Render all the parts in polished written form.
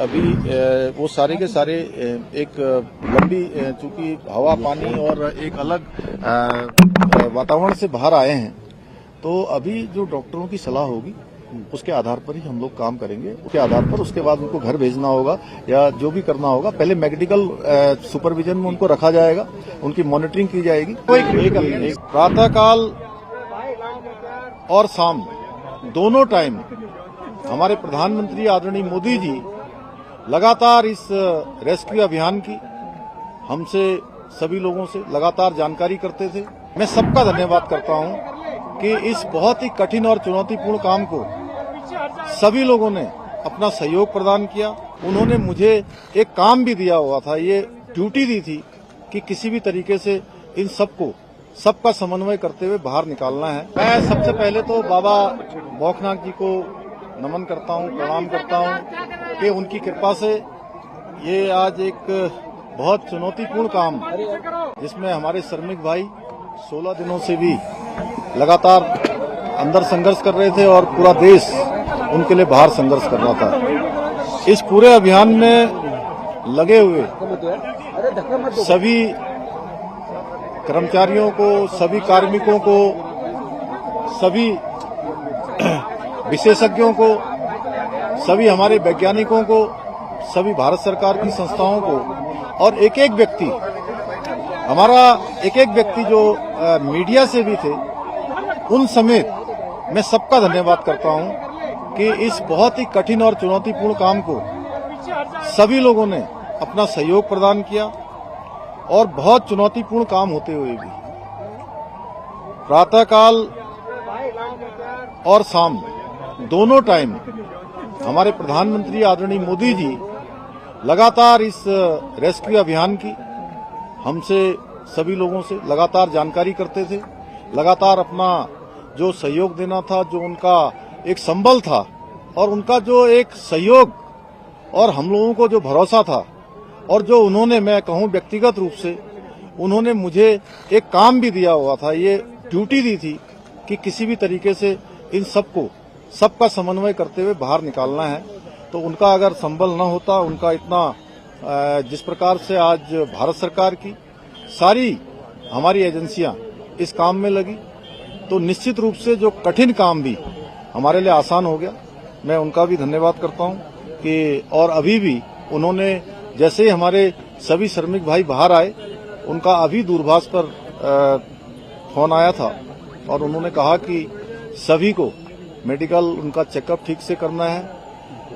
अभी वो सारे के सारे एक लंबी चूंकि हवा पानी और एक अलग वातावरण से बाहर आए हैं, तो अभी जो डॉक्टरों की सलाह होगी उसके आधार पर ही हम लोग काम करेंगे। उसके आधार पर उसके बाद उनको घर भेजना होगा या जो भी करना होगा, पहले मेडिकल सुपरविजन में उनको रखा जाएगा, उनकी मॉनिटरिंग की जाएगी। एक प्रातःकाल और शाम दोनों टाइम हमारे प्रधानमंत्री आदरणीय मोदी जी लगातार इस रेस्क्यू अभियान की हमसे सभी लोगों से लगातार जानकारी करते थे। मैं सबका धन्यवाद करता हूं कि इस बहुत ही कठिन और चुनौतीपूर्ण काम को सभी लोगों ने अपना सहयोग प्रदान किया। उन्होंने मुझे एक काम भी दिया हुआ था, ये ड्यूटी दी थी कि किसी भी तरीके से इन सबका समन्वय करते हुए बाहर निकालना है। मैं सबसे पहले तो बाबा भौकनाथ जी को नमन करता हूं, प्रणाम करता हूं कि उनकी कृपा से ये आज एक बहुत चुनौतीपूर्ण काम, जिसमें हमारे श्रमिक भाई 16 दिनों से भी लगातार अंदर संघर्ष कर रहे थे और पूरा देश उनके लिए बाहर संघर्ष कर रहा था। इस पूरे अभियान में लगे हुए सभी कर्मचारियों को, सभी कार्मिकों को, सभी विशेषज्ञों को, सभी हमारे वैज्ञानिकों को, सभी भारत सरकार की संस्थाओं को और एक एक व्यक्ति जो मीडिया से भी थे, उन समेत मैं सबका धन्यवाद करता हूं कि इस बहुत ही कठिन और चुनौतीपूर्ण काम को सभी लोगों ने अपना सहयोग प्रदान किया और बहुत चुनौतीपूर्ण काम होते हुए भी प्रातःकाल और शाम दोनों टाइम हमारे प्रधानमंत्री आदरणीय मोदी जी लगातार इस रेस्क्यू अभियान की हमसे सभी लोगों से लगातार जानकारी करते थे, लगातार अपना जो सहयोग देना था, जो उनका एक संबल था और उनका जो एक सहयोग और हम लोगों को जो भरोसा था और जो उन्होंने, मैं कहूं व्यक्तिगत रूप से उन्होंने मुझे एक काम भी दिया हुआ था, ये ड्यूटी दी थी कि किसी भी तरीके से इन सबका समन्वय करते हुए बाहर निकालना है। तो उनका अगर संबल न होता, उनका इतना जिस प्रकार से आज भारत सरकार की सारी हमारी एजेंसियां इस काम में लगी, तो निश्चित रूप से जो कठिन काम भी हमारे लिए आसान हो गया। मैं उनका भी धन्यवाद करता हूं कि और अभी भी उन्होंने, जैसे ही हमारे सभी श्रमिक भाई बाहर आए, उनका अभी दूरभाष पर फोन आया था और उन्होंने कहा कि सभी को मेडिकल उनका चेकअप ठीक से करना है,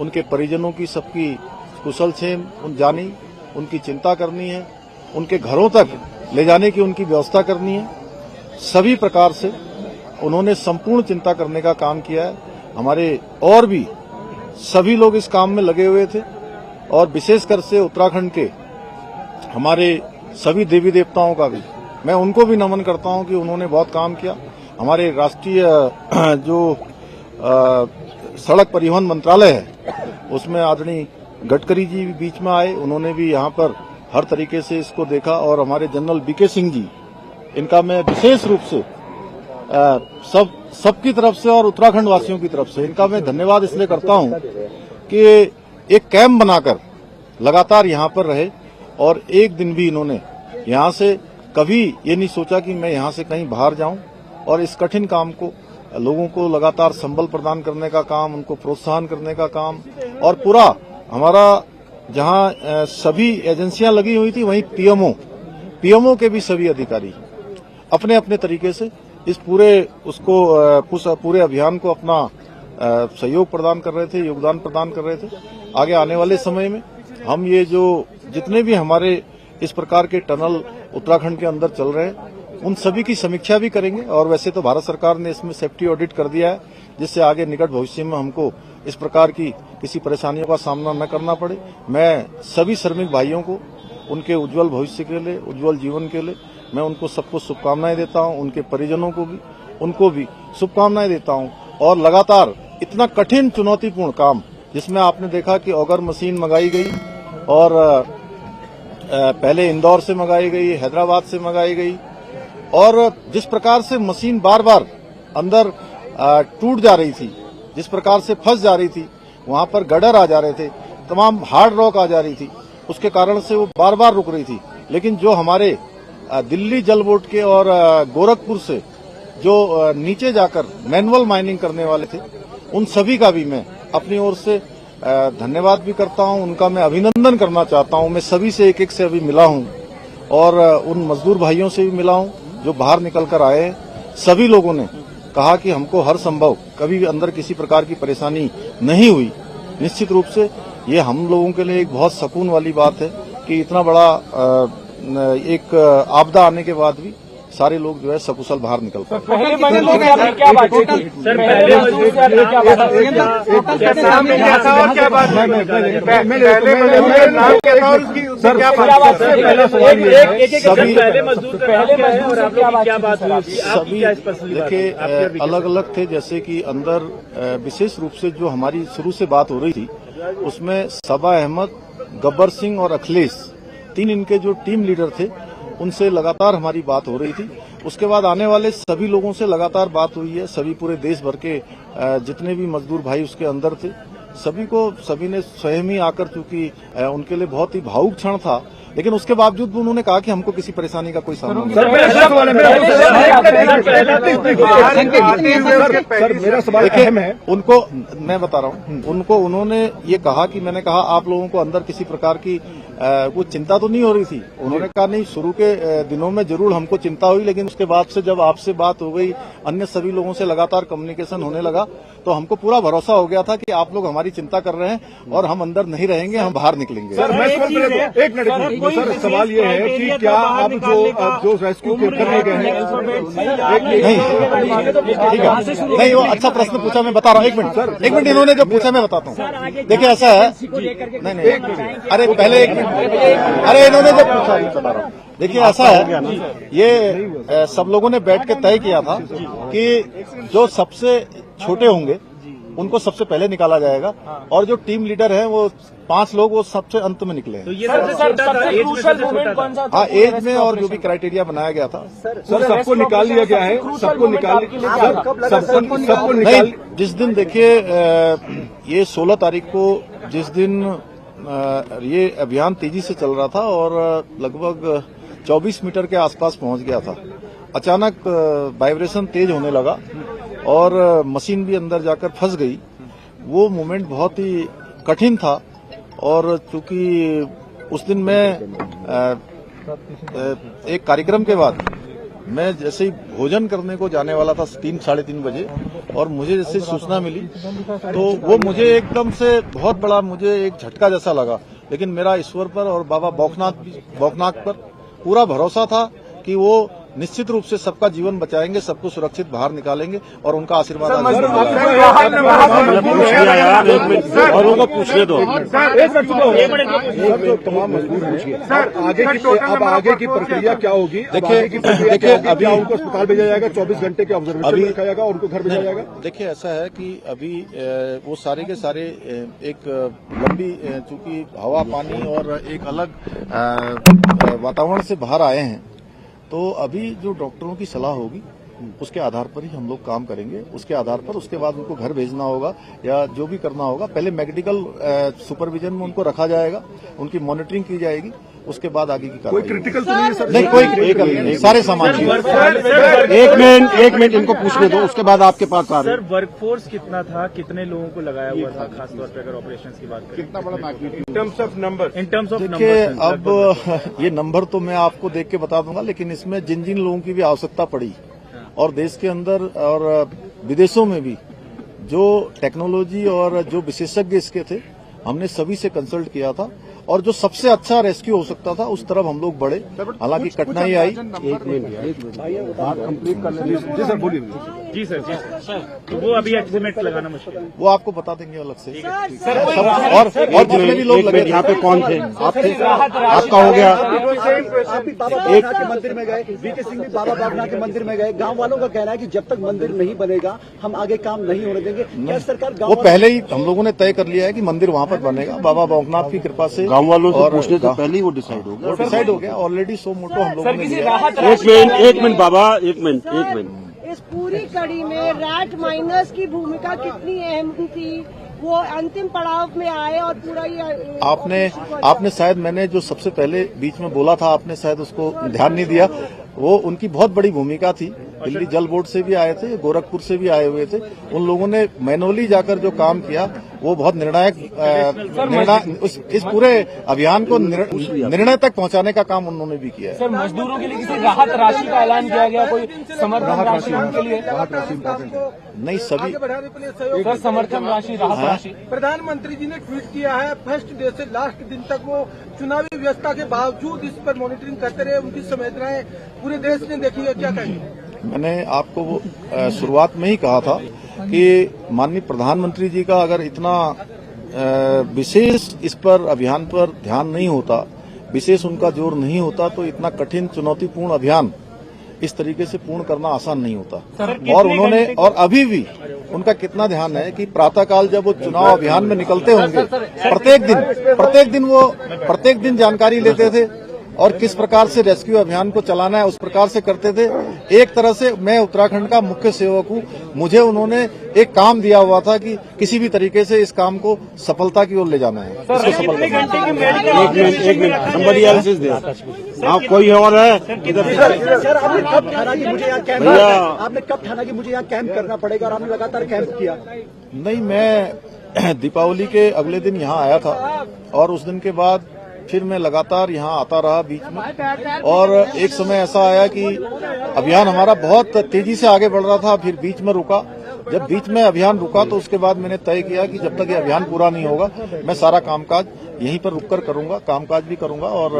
उनके परिजनों की सबकी कुशल क्षेम जानी, उनकी चिंता करनी है, उनके घरों तक ले जाने की उनकी व्यवस्था करनी है। सभी प्रकार से उन्होंने संपूर्ण चिंता करने का काम किया है। हमारे और भी सभी लोग इस काम में लगे हुए थे और विशेषकर से उत्तराखंड के हमारे सभी देवी देवताओं का भी मैं उनको भी नमन करता हूं कि उन्होंने बहुत काम किया। हमारे राष्ट्रीय जो सड़क परिवहन मंत्रालय है, उसमें आदरणीय गडकरी जी बीच में आए, उन्होंने भी यहाँ पर हर तरीके से इसको देखा और हमारे जनरल बीके सिंह जी, इनका मैं विशेष रूप से सबकी तरफ से और उत्तराखंड वासियों की तरफ से इनका मैं धन्यवाद इसलिए करता हूं कि एक कैंप बनाकर लगातार यहाँ पर रहे और एक दिन भी इन्होंने यहाँ से कभी ये नहीं सोचा कि मैं यहाँ से कहीं बाहर जाऊं और इस कठिन काम को लोगों को लगातार संबल प्रदान करने का काम, उनको प्रोत्साहन करने का काम और पूरा हमारा जहां सभी एजेंसियां लगी हुई थी, वहीं पीएमओ के भी सभी अधिकारी अपने अपने तरीके से इस पूरे अभियान को अपना सहयोग प्रदान कर रहे थे, योगदान प्रदान कर रहे थे। आगे आने वाले समय में हम ये जो जितने भी हमारे इस प्रकार के टनल उत्तराखंड के अंदर चल रहे हैं, उन सभी की समीक्षा भी करेंगे और वैसे तो भारत सरकार ने इसमें सेफ्टी ऑडिट कर दिया है, जिससे आगे निकट भविष्य में हमको इस प्रकार की किसी परेशानियों का सामना न करना पड़े। मैं सभी श्रमिक भाइयों को उनके उज्जवल भविष्य के लिए, उज्जवल जीवन के लिए मैं उनको सबको शुभकामनाएं देता हूं, उनके परिजनों को भी उनको भी शुभकामनाएं देता हूं। और लगातार इतना कठिन चुनौतीपूर्ण काम, जिसमें आपने देखा कि ऑगर मशीन मंगाई गई और पहले इंदौर से मंगाई गई, हैदराबाद से मंगाई गई और जिस प्रकार से मशीन बार बार अंदर टूट जा रही थी, जिस प्रकार से फंस जा रही थी, वहां पर गडर आ जा रहे थे, तमाम हार्ड रॉक आ जा रही थी, उसके कारण से वो बार बार रुक रही थी। लेकिन जो हमारे दिल्ली जल बोर्ड के और गोरखपुर से जो नीचे जाकर मैनुअल माइनिंग करने वाले थे, उन सभी का भी मैं अपनी ओर से धन्यवाद भी करता हूं, उनका मैं अभिनंदन करना चाहता हूं। मैं सभी से एक एक से अभी मिला हूं और उन मजदूर भाइयों से भी मिला हूं जो बाहर निकल कर आए हैं। सभी लोगों ने कहा कि हमको हर संभव कभी भी अंदर किसी प्रकार की परेशानी नहीं हुई। निश्चित रूप से ये हम लोगों के लिए एक बहुत सुकून वाली बात है कि इतना बड़ा एक आपदा आने के बाद भी सारे लोग जो है सकुशल बाहर निकल पाए। पहले मजदूर से आपने क्या बात की थी? सर पहले मजदूर से आपने क्या बात की? कैसा आपने कैसा और क्या बात की? पहले मजदूर नाम क्या था और उसकी क्या बात? सभी पहले मजदूर का नाम क्या है और आप लोग की क्या बात हुई? सभी देखिए अलग अलग थे। जैसे कि अंदर विशेष रूप से जो हमारी शुरू से बात हो रही थी उसमें सबा अहमद, गब्बर सिंह और अखिलेश, 3 इनके जो टीम लीडर थे उनसे लगातार हमारी बात हो रही थी। उसके बाद आने वाले सभी लोगों से लगातार बात हुई है। सभी पूरे देश भर के जितने भी मजदूर भाई उसके अंदर थे, सभी ने स्वयं ही आकर, चूंकि उनके लिए बहुत ही भावुक क्षण था, लेकिन उसके बावजूद भी उन्होंने कहा कि हमको किसी परेशानी का कोई सामना नहीं। मेरा सवाल अहम है। उनको मैं बता रहा हूँ, उनको उन्होंने ये कहा कि मैंने कहा आप लोगों को अंदर किसी प्रकार की वो चिंता तो नहीं हो रही थी। उन्होंने कहा नहीं, शुरू के दिनों में जरूर हमको चिंता हुई, लेकिन उसके बाद से जब आपसे बात हो गई, अन्य सभी लोगों से लगातार कम्युनिकेशन होने लगा, तो हमको पूरा भरोसा हो गया था कि आप लोग हमारी चिंता कर रहे हैं और हम अंदर नहीं रहेंगे, हम बाहर निकलेंगे। एक मिनट सर, सवाल ये है कि क्या आप जो रेस्क्यू करने गए हैं? नहीं, वो अच्छा प्रश्न पूछा, मैं बता रहा हूँ। एक मिनट इन्होंने जो पूछा मैं बताता हूँ। देखिए ऐसा है, नहीं, अरे पहले एक मिनट, अरे इन्होंने जो पूछा मैं बता रहा हूँ। देखिए ऐसा है, ये सब लोगों ने बैठ के तय किया था कि जो सबसे छोटे होंगे उनको सबसे पहले निकाला जाएगा और जो टीम लीडर हैं वो 5 लोग वो सबसे अंत में निकले हैं। तो ये सबसे क्रूशियल मोमेंट कौन सा था? हाँ, एज में और जो भी क्राइटेरिया बनाया गया था। सर सबको निकाल लिया गया है, सबको निकाल नहीं। जिस दिन देखिए ये 16 तारीख को जिस दिन ये अभियान तेजी से चल रहा था और लगभग 24 मीटर के आसपास पहुंच गया था, अचानक वाइब्रेशन तेज होने लगा और मशीन भी अंदर जाकर फंस गई। वो मोमेंट बहुत ही कठिन था और चूंकि उस दिन मैं एक कार्यक्रम के बाद मैं जैसे ही भोजन करने को जाने वाला था 3-3:30 बजे, और मुझे जैसे सूचना मिली तो वो मुझे एकदम से बहुत बड़ा मुझे एक झटका जैसा लगा। लेकिन मेरा ईश्वर पर और बाबा बौखनाथ पर पूरा भरोसा था कि वो निश्चित रूप से सबका जीवन बचाएंगे, सबको सुरक्षित बाहर निकालेंगे और उनका आशीर्वाद और उनको पूछने दो। तमाम मजबूर हैं। अब आगे की प्रक्रिया क्या होगी? देखिए अभी उनको अस्पताल भेजा जाएगा, 24 घंटे के ऑब्जर्वेशन में रखा जाएगा और उनको घर भेजा जाएगा। देखिए ऐसा है कि अभी वो सारे के सारे एक लंबी, चूंकि हवा पानी और एक अलग वातावरण से बाहर आए हैं, तो अभी जो डॉक्टरों की सलाह होगी उसके आधार पर ही हम लोग काम करेंगे। उसके आधार पर उसके बाद उनको घर भेजना होगा या जो भी करना होगा, पहले मेडिकल सुपरविजन में उनको रखा जाएगा, उनकी मॉनिटरिंग की जाएगी, उसके बाद आगे की कोई क्रिटिकल तो नहीं है सर? नहीं, कोई क्रिटिकल नहीं, सारे सामान। एक मिनट इनको पूछने दो, उसके बाद आपके पास आ रहे हैं। सर वर्कफोर्स कितना था, कितने लोगों को लगाया हुआ था, खासतौर पर अगर ऑपरेशन की बात करें? कितना बड़ा magnitude in terms of number? देखिए अब ये नंबर तो मैं आपको देख के बता दूंगा, लेकिन इसमें जिन जिन लोगों की भी आवश्यकता पड़ी और देश के अंदर और विदेशों में भी जो टेक्नोलॉजी और जो विशेषज्ञ इसके थे, हमने सभी से कंसल्ट किया था और जो सबसे अच्छा रेस्क्यू हो सकता था उस तरफ हम लोग बढ़े। हालांकि कठिनाई आई। एक मिनट बात कंप्लीट कर लें। जी सर बोलिए। जी सर तो वो अभी एस्टिमेट लगाना मुश्किल है, वो आपको बता देंगे अलग से। और जितने भी लोग लगे यहाँ पे कौन थे? आप थे? आपका हो गया। आप भी बाबा बाबा के मंदिर में गए, वीके सिंह भी बाबा बाबा के मंदिर में गए। गांव वालों का कहना है कि जब तक मंदिर नहीं बनेगा हम आगे काम नहीं होने देंगे। क्या सरकार वो पहले ही हम लोगों ने तय कर लिया है कि मंदिर वहाँ पर बनेगा, बाबा बौखनाथ की कृपा से। गांव वालों से पूछने से पहले ही वो डिसाइड हो गया। वो डिसाइड हो गया ऑलरेडी। 100 मोटो हम लोगों ने लिया। एक मिनट बाबा, एक मिनट। इस पूरी कड़ी में रैट माइनर्स की भूमिका कितनी अहम थी? वो अंतिम पड़ाव में आए और पूरा ये आपने शायद मैंने जो सबसे पहले बीच में बोला था, आपने शायद उसको ध्यान नहीं दिया। वो उनकी बहुत बड़ी भूमिका थी। दिल्ली जल बोर्ड से भी आए थे, गोरखपुर से भी आए हुए थे। उन लोगों ने मैनुअली जाकर जो काम किया वो बहुत निर्णायक इस पूरे अभियान को निर्णय तक पहुंचाने का काम उन्होंने भी किया है। सर, मजदूरों के लिए किसी राहत राशि का ऐलान किया गया, कोई समर्थन राशि उनके लिए? नहीं, सभी सर, समर्थन राशि, राहत राशि। प्रधानमंत्री जी ने ट्वीट किया है, फर्स्ट डे से लास्ट दिन तक वो चुनावी व्यवस्था के बावजूद इस पर मॉनिटरिंग करते रहे। उनकी संवेदनाएं पूरे देश ने देखी है, क्या कहेंगे? मैंने आपको वो शुरुआत में ही कहा था कि माननीय प्रधानमंत्री जी का अगर इतना विशेष इस पर अभियान पर ध्यान नहीं होता, विशेष उनका जोर नहीं होता, तो इतना कठिन चुनौतीपूर्ण अभियान इस तरीके से पूर्ण करना आसान नहीं होता। और उन्होंने और अभी भी उनका कितना ध्यान है कि प्रातःकाल जब वो चुनाव अभियान में निकलते होंगे, प्रत्येक दिन जानकारी लेते थे और किस प्रकार से रेस्क्यू अभियान को चलाना है उस प्रकार से करते थे। एक तरह से मैं उत्तराखंड का मुख्य सेवक हूं, मुझे उन्होंने एक काम दिया हुआ था कि किसी भी तरीके से इस काम को सफलता की ओर ले जाना है। इसको सफल करना है। एक minute somebody else is there। हाँ, कोई और है इधर? सर, आपने कब ठाना कि मुझे यहाँ कैंप करना पड़ेगा और आपने लगातार कैंप किया? नहीं, मैं दीपावली के अगले दिन यहाँ आया था और उस दिन के बाद फिर मैं लगातार यहाँ आता रहा बीच में। और एक समय ऐसा आया कि अभियान हमारा बहुत तेजी से आगे बढ़ रहा था, फिर बीच में रुका। जब बीच में अभियान रुका तो उसके बाद मैंने तय किया कि जब तक ये अभियान पूरा नहीं होगा मैं सारा कामकाज यहीं पर रुककर करूंगा, कामकाज भी करूंगा और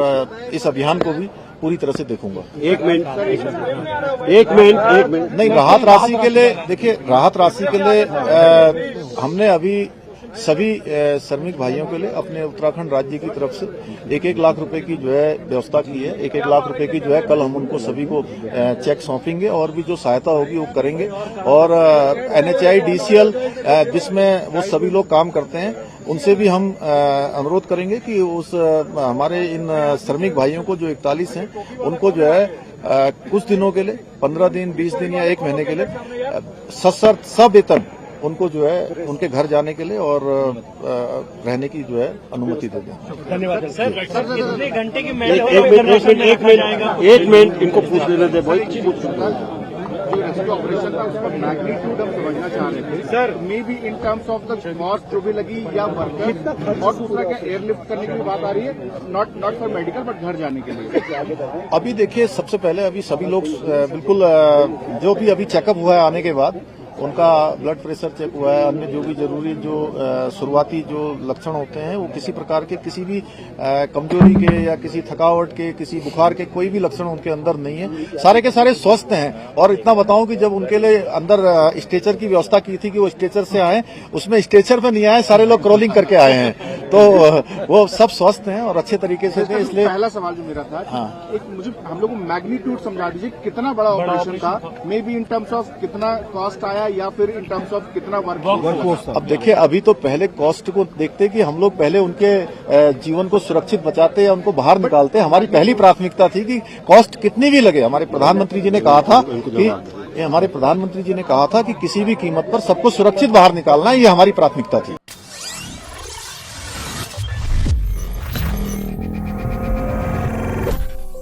इस अभियान को भी पूरी तरह से देखूंगा। एक मिनट नहीं, राहत राशि के लिए देखिए, राहत राशि के लिए हमने अभी सभी श्रमिक भाइयों के लिए अपने उत्तराखंड राज्य की तरफ से 1-1 लाख रुपए की जो है व्यवस्था की है। 1-1 लाख रुपए की जो है कल हम उनको सभी को चेक सौंपेंगे और भी जो सहायता होगी वो करेंगे। और NHI DCL जिसमें वो सभी लोग काम करते हैं उनसे भी हम अनुरोध करेंगे कि उस हमारे इन श्रमिक भाइयों को जो 41 हैं उनको जो है कुछ दिनों के लिए 15 दिन, 20 दिन या 1 महीने के लिए सशर्त सवेतन उनको जो है उनके घर जाने के लिए और रहने की जो है अनुमति दे दें। धन्यवाद सर। कितने घंटे की एक मिनट इनको पूछ लेने दे भाई। ऑपरेशन था उसका मैग्नीट्यूड हम समझना चाह रहे थे sir, may be in terms of the cost जो भी लगी या वर्कर, और दूसरा क्या एयरलिफ्ट करने की बात आ रही है, नॉट फॉर मेडिकल बट घर जाने के लिए? अभी देखिए, सबसे पहले अभी सभी लोग बिल्कुल जो भी अभी चेकअप हुआ है आने के बाद उनका ब्लड प्रेशर चेक हुआ है, अन्य जो भी जरूरी जो शुरुआती जो लक्षण होते हैं वो किसी प्रकार के किसी भी कमजोरी के या किसी थकावट के, किसी बुखार के कोई भी लक्षण उनके अंदर नहीं है। सारे के सारे स्वस्थ हैं। और इतना बताऊं कि जब उनके लिए अंदर स्ट्रेचर की व्यवस्था की थी कि वो स्ट्रेचर से आए, उसमें स्ट्रेचर पे नहीं आए, सारे लोग क्रॉलिंग करके आए हैं। तो वो सब स्वस्थ हैं और अच्छे तरीके से थे। इसलिए पहला सवाल जो मेरा था, हाँ, एक मुझे हम लोग को मैग्नीट्यूड समझा दीजिए, कितना बड़ा ऑपरेशन था, may be in terms of कितना कॉस्ट आया या फिर इन टर्म्स ऑफ कितना वर्क? अब देखिए, अभी तो पहले कॉस्ट को देखते कि हम लोग पहले उनके जीवन को सुरक्षित बचाते या उनको बाहर निकालते। हमारी पहली प्राथमिकता थी कि कॉस्ट कितनी भी लगे। हमारे प्रधानमंत्री जी ने कहा था कि किसी भी कीमत पर सबको सुरक्षित बाहर निकालना, ये हमारी प्राथमिकता थी।